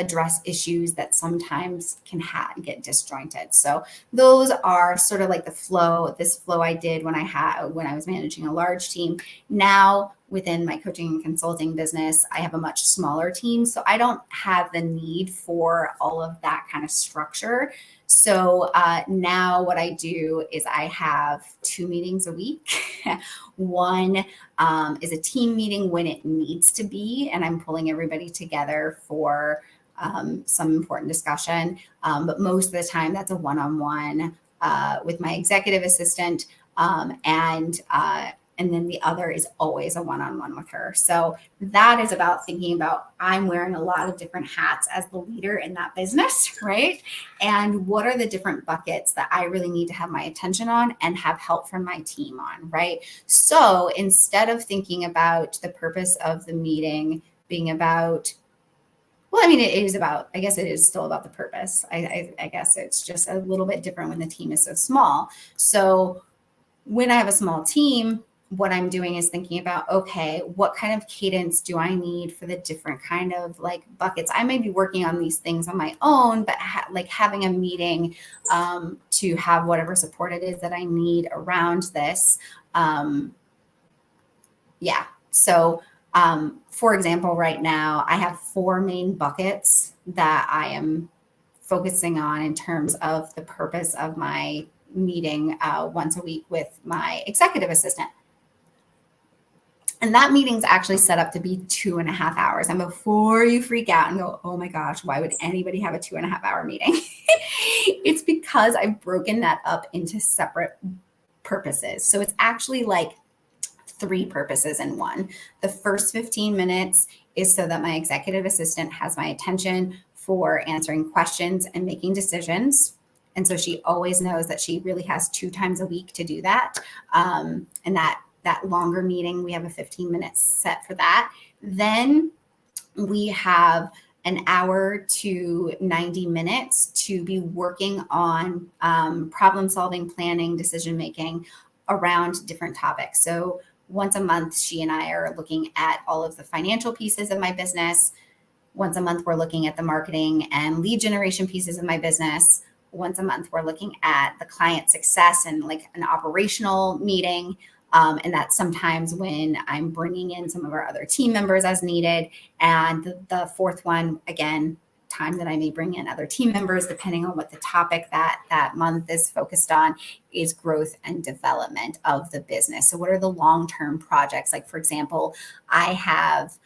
address issues that sometimes can get disjointed. So those are sort of like this flow I did when I was managing a large team. Now within my coaching and consulting business, I have a much smaller team, so I don't have the need for all of that kind of structure. So now what I do is I have 2 meetings a week. One is a team meeting when it needs to be, and I'm pulling everybody together for some important discussion. But most of the time, that's a one-on-one with my executive assistant, and then the other is always a one-on-one with her. So that is about thinking about, I'm wearing a lot of different hats as the leader in that business, right? And what are the different buckets that I really need to have my attention on and have help from my team on, right? So instead of thinking about the purpose of the meeting being about, well, I mean, it is about, I guess it is still about the purpose. I guess it's just a little bit different when the team is so small. So when I have a small team, what I'm doing is thinking about, okay, what kind of cadence do I need for the different kind of like buckets? I may be working on these things on my own, but having a meeting to have whatever support it is that I need around this. So for example, right now I have 4 main buckets that I am focusing on in terms of the purpose of my meeting once a week with my executive assistant. And that meeting's actually set up to be 2.5 hours. And before you freak out and go, oh my gosh, why would anybody have a 2.5 hour meeting? It's because I've broken that up into separate purposes. So it's actually like 3 purposes in one. The first 15 minutes is so that my executive assistant has my attention for answering questions and making decisions. And so she always knows that she really has 2 times a week to do that. And that longer meeting, we have a 15 minutes set for that. Then we have an hour to 90 minutes to be working on problem solving, planning, decision making around different topics. So once a month, she and I are looking at all of the financial pieces of my business. Once a month, we're looking at the marketing and lead generation pieces of my business. Once a month, we're looking at the client success and like an operational meeting. And that's sometimes when I'm bringing in some of our other team members as needed. And the fourth one, again, time that I may bring in other team members, depending on what the topic that month is focused on, is growth and development of the business. So what are the long-term projects? Like, for example, I have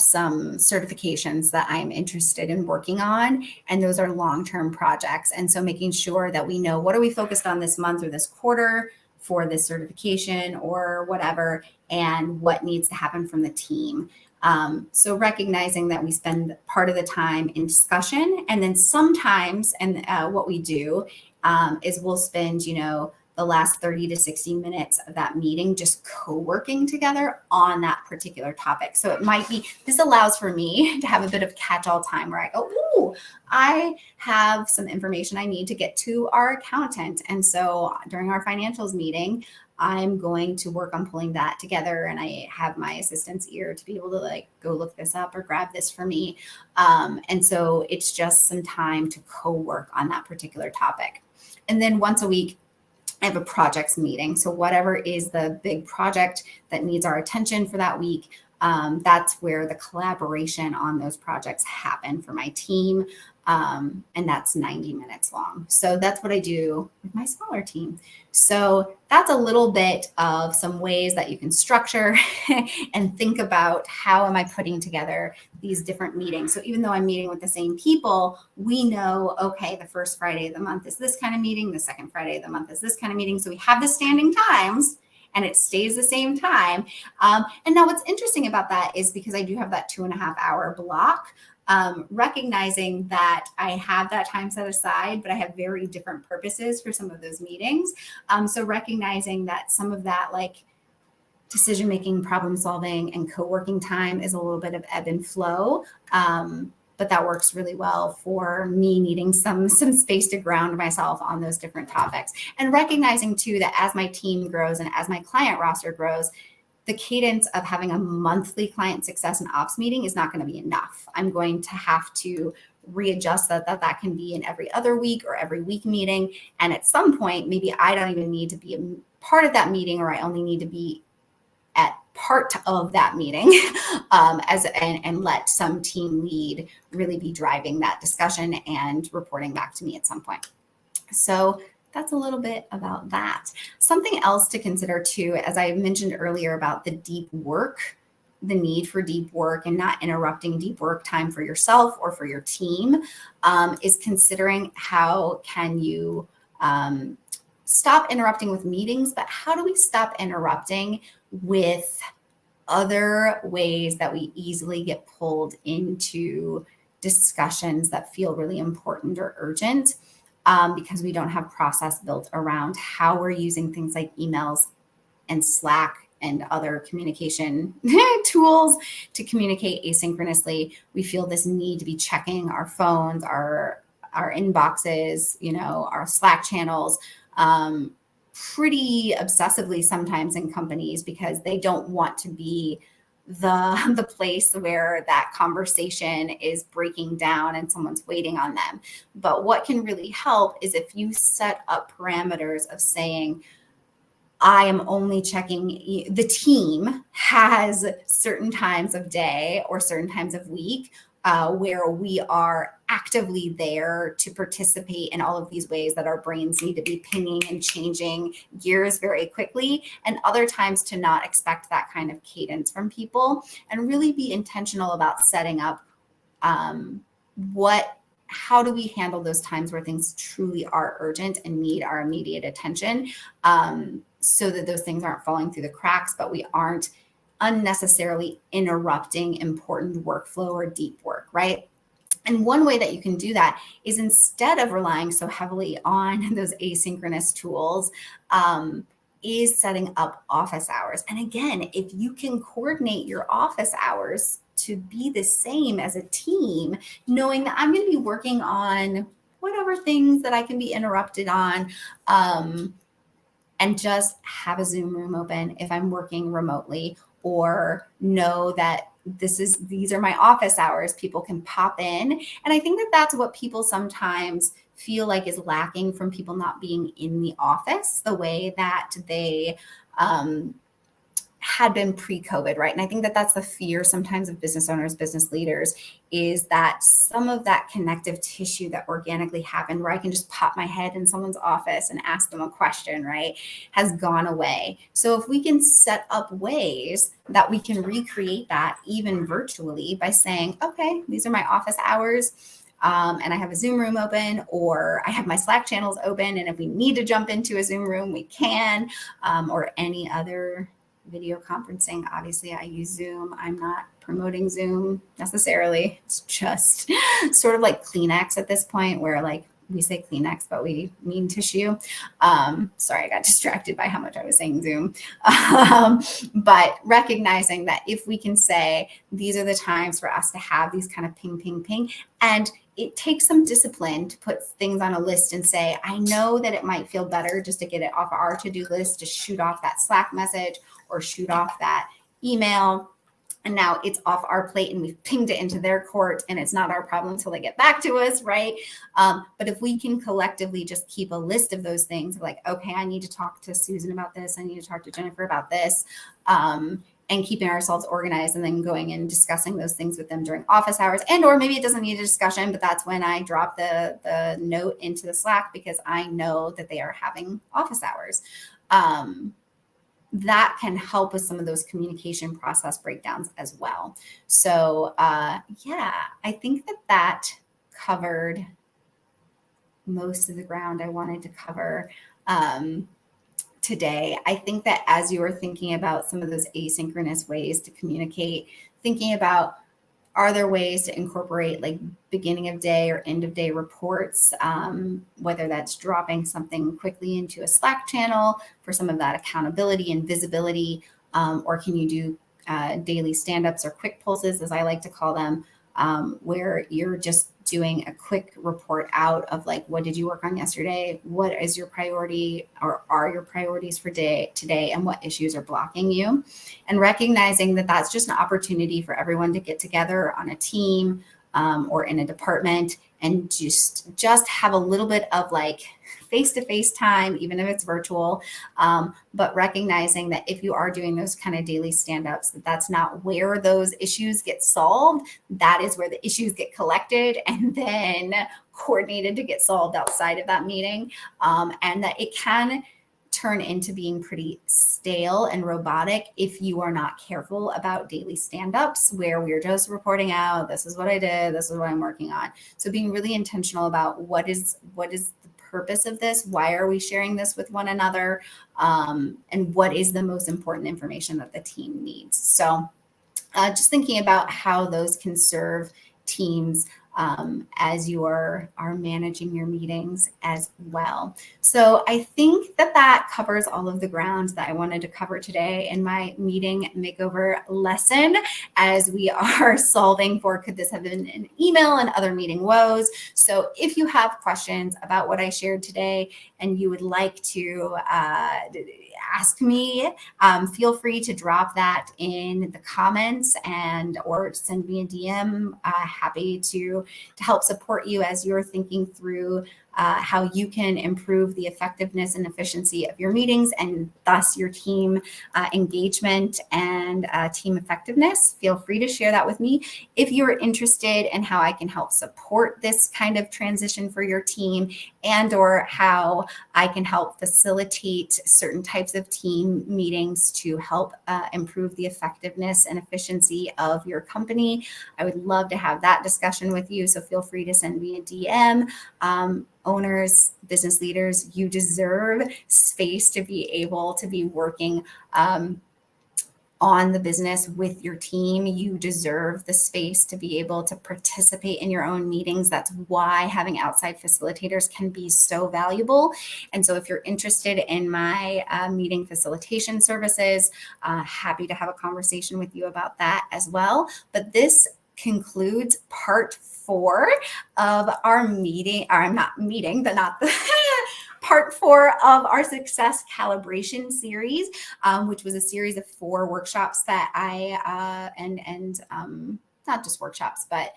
some certifications that I'm interested in working on, and those are long-term projects. And so making sure that we know what are we focused on this month or this quarter for this certification or whatever, and what needs to happen from the team. So recognizing that we spend part of the time in discussion, and then sometimes, and what we do is we'll spend, the last 30 to 60 minutes of that meeting just co-working together on that particular topic. So it might be, this allows for me to have a bit of catch-all time where I go, ooh, I have some information I need to get to our accountant. And so during our financials meeting, I'm going to work on pulling that together, and I have my assistant's ear to be able to go look this up or grab this for me. And so it's just some time to co-work on that particular topic. And then once a week, I have a projects meeting. So whatever is the big project that needs our attention for that week, that's where the collaboration on those projects happen for my team. And that's 90 minutes long. So that's what I do with my smaller team. So that's a little bit of some ways that you can structure and think about how am I putting together these different meetings. So even though I'm meeting with the same people, we know, okay, the first Friday of the month is this kind of meeting. The second Friday of the month is this kind of meeting. So we have the standing times, and it stays the same time. And now what's interesting about that is because I do have that 2.5 hour block, recognizing that I have that time set aside, but I have very different purposes for some of those meetings. So recognizing that some of that decision-making, problem solving, and co-working time is a little bit of ebb and flow. But that works really well for me needing some space to ground myself on those different topics. And recognizing too that as my team grows and as my client roster grows, the cadence of having a monthly client success and ops meeting is not going to be enough. I'm going to have to readjust that can be an every other week or every week meeting. And at some point, maybe I don't even need to be a part of that meeting, or I only need to be at part of that meeting and let some team lead really be driving that discussion and reporting back to me at some point. So that's a little bit about that. Something else to consider too, as I mentioned earlier about the deep work, the need for deep work and not interrupting deep work time for yourself or for your team, is considering how can you stop interrupting with meetings, but how do we stop interrupting with other ways that we easily get pulled into discussions that feel really important or urgent, because we don't have process built around how we're using things like emails and Slack and other communication tools to communicate asynchronously. We feel this need to be checking our phones, our inboxes, our Slack channels, pretty obsessively sometimes in companies, because they don't want to be the place where that conversation is breaking down and someone's waiting on them. But what can really help is if you set up parameters of saying, I am only checking, the team has certain times of day or certain times of week where we are actively there to participate in all of these ways that our brains need to be pinging and changing gears very quickly, and other times to not expect that kind of cadence from people, and really be intentional about setting up how do we handle those times where things truly are urgent and need our immediate attention, so that those things aren't falling through the cracks, but we aren't unnecessarily interrupting important workflow or deep work, right? And one way that you can do that is, instead of relying so heavily on those asynchronous tools, is setting up office hours. And again, if you can coordinate your office hours to be the same as a team, knowing that I'm going to be working on whatever things that I can be interrupted on, and just have a Zoom room open if I'm working remotely, or know that these are my office hours. People can pop in. And I think that that's what people sometimes feel like is lacking from people not being in the office, the way that they had been pre-COVID, right? And I think that that's the fear sometimes of business owners, business leaders, is that some of that connective tissue that organically happened where I can just pop my head in someone's office and ask them a question, right, has gone away. So if we can set up ways that we can recreate that even virtually by saying, okay, these are my office hours. And I have a Zoom room open, or I have my Slack channels open. And if we need to jump into a Zoom room, we can, or any other video conferencing. Obviously, I use Zoom. I'm not promoting Zoom necessarily. It's just sort of like Kleenex at this point, where like we say Kleenex, but we mean tissue. Sorry, I got distracted by how much I was saying Zoom. But recognizing that if we can say, these are the times for us to have these kind of ping, ping, ping, and it takes some discipline to put things on a list and say, I know that it might feel better just to get it off our to-do list, to shoot off that Slack message or shoot off that email. And now it's off our plate and we've pinged it into their court and it's not our problem until they get back to us, right? But if we can collectively just keep a list of those things, like, okay, I need to talk to Susan about this. I need to talk to Jennifer about this. And keeping ourselves organized and then going and discussing those things with them during office hours. And or maybe it doesn't need a discussion, but that's when I drop the note into the Slack because I know that they are having office hours. That can help with some of those communication process breakdowns as well. So yeah, I think that covered most of the ground I wanted to cover today. I think that as you are thinking about some of those asynchronous ways to communicate, thinking about, are there ways to incorporate like beginning of day or end of day reports, whether that's dropping something quickly into a Slack channel for some of that accountability and visibility, or can you do daily stand-ups or quick pulses, as I like to call them, where you're just doing a quick report out of like, what did you work on yesterday? What is your priority or are your priorities for today? And what issues are blocking you? And recognizing that that's just an opportunity for everyone to get together on a team or in a department and just have a little bit of like face-to-face time, even if it's virtual, but recognizing that if you are doing those kind of daily stand-ups, that's not where those issues get solved. That is where the issues get collected and then coordinated to get solved outside of that meeting. And that it can turn into being pretty stale and robotic if you are not careful about daily stand-ups where we're just reporting out, this is what I did, this is what I'm working on. So being really intentional about what is the purpose of this, why are we sharing this with one another, and what is the most important information that the team needs. So just thinking about how those can serve teams as you are managing your meetings as well. So I think that covers all of the ground that I wanted to cover today in my meeting makeover lesson, as we are solving for, could this have been an email and other meeting woes? So if you have questions about what I shared today and you would like to ask me, feel free to drop that in the comments and or send me a DM. Happy to help support you as you're thinking through how you can improve the effectiveness and efficiency of your meetings and thus your team engagement and team effectiveness. Feel free to share that with me. If you're interested in how I can help support this kind of transition for your team and or how I can help facilitate certain types of team meetings to help improve the effectiveness and efficiency of your company, I would love to have that discussion with you. So feel free to send me a DM. Owners, business leaders, you deserve space to be able to be working on the business with your team. You deserve the space to be able to participate in your own meetings. That's why having outside facilitators can be so valuable. And so if you're interested in my meeting facilitation services, happy to have a conversation with you about that as well. But this concludes part 4 of our meeting, or not meeting, but not the part 4 of our success calibration series, which was a series of 4 workshops that I not just workshops, but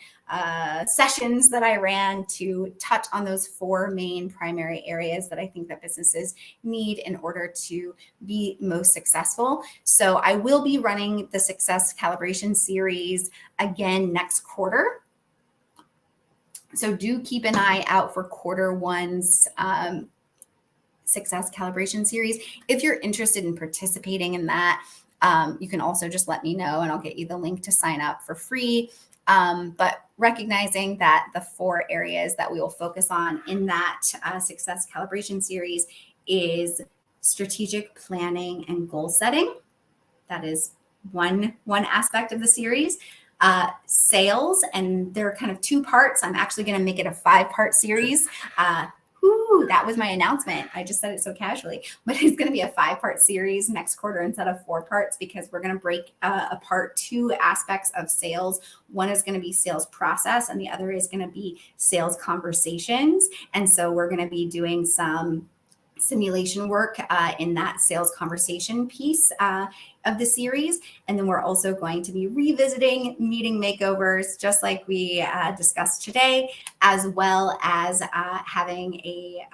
sessions that I ran to touch on those 4 main primary areas that I think that businesses need in order to be most successful. So I will be running the Success Calibration Series again next quarter. So do keep an eye out for Q1's Success Calibration Series. If you're interested in participating in that, you can also just let me know and I'll get you the link to sign up for free. But recognizing that the 4 areas that we will focus on in that Success Calibration Series is strategic planning and goal setting. That is one aspect of the series. Sales, and there are kind of 2 parts. I'm actually going to make it a 5-part series. That was my announcement. I just said it so casually, but it's going to be a 5-part series next quarter instead of 4 parts, because we're going to break apart 2 aspects of sales. One is going to be sales process, and the other is going to be sales conversations. And so we're going to be doing some simulation work in that sales conversation piece of the series. And then we're also going to be revisiting meeting makeovers, just like we discussed today, as well as having a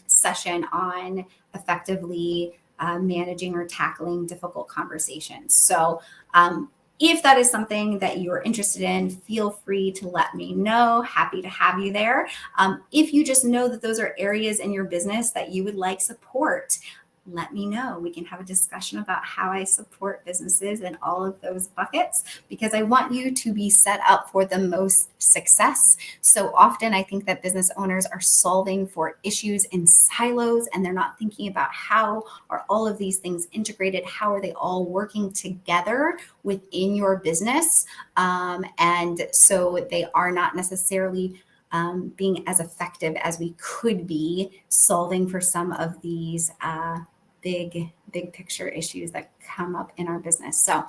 session on effectively managing or tackling difficult conversations. So if that is something that you are interested in, feel free to let me know. Happy to have you there. If you just know that those are areas in your business that you would like support, let me know. We can have a discussion about how I support businesses in all of those buckets, because I want you to be set up for the most success. So often I think that business owners are solving for issues in silos, and they're not thinking about how are all of these things integrated, how are they all working together within your business. And so they are not necessarily being as effective as we could be solving for some of these big picture issues that come up in our business. So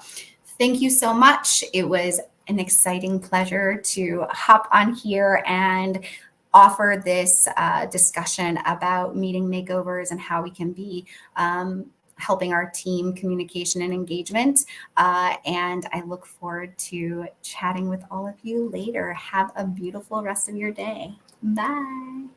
thank you so much. It was an exciting pleasure to hop on here and offer this discussion about meeting makeovers and how we can be helping our team communication and engagement. And I look forward to chatting with all of you later. Have a beautiful rest of your day. Bye.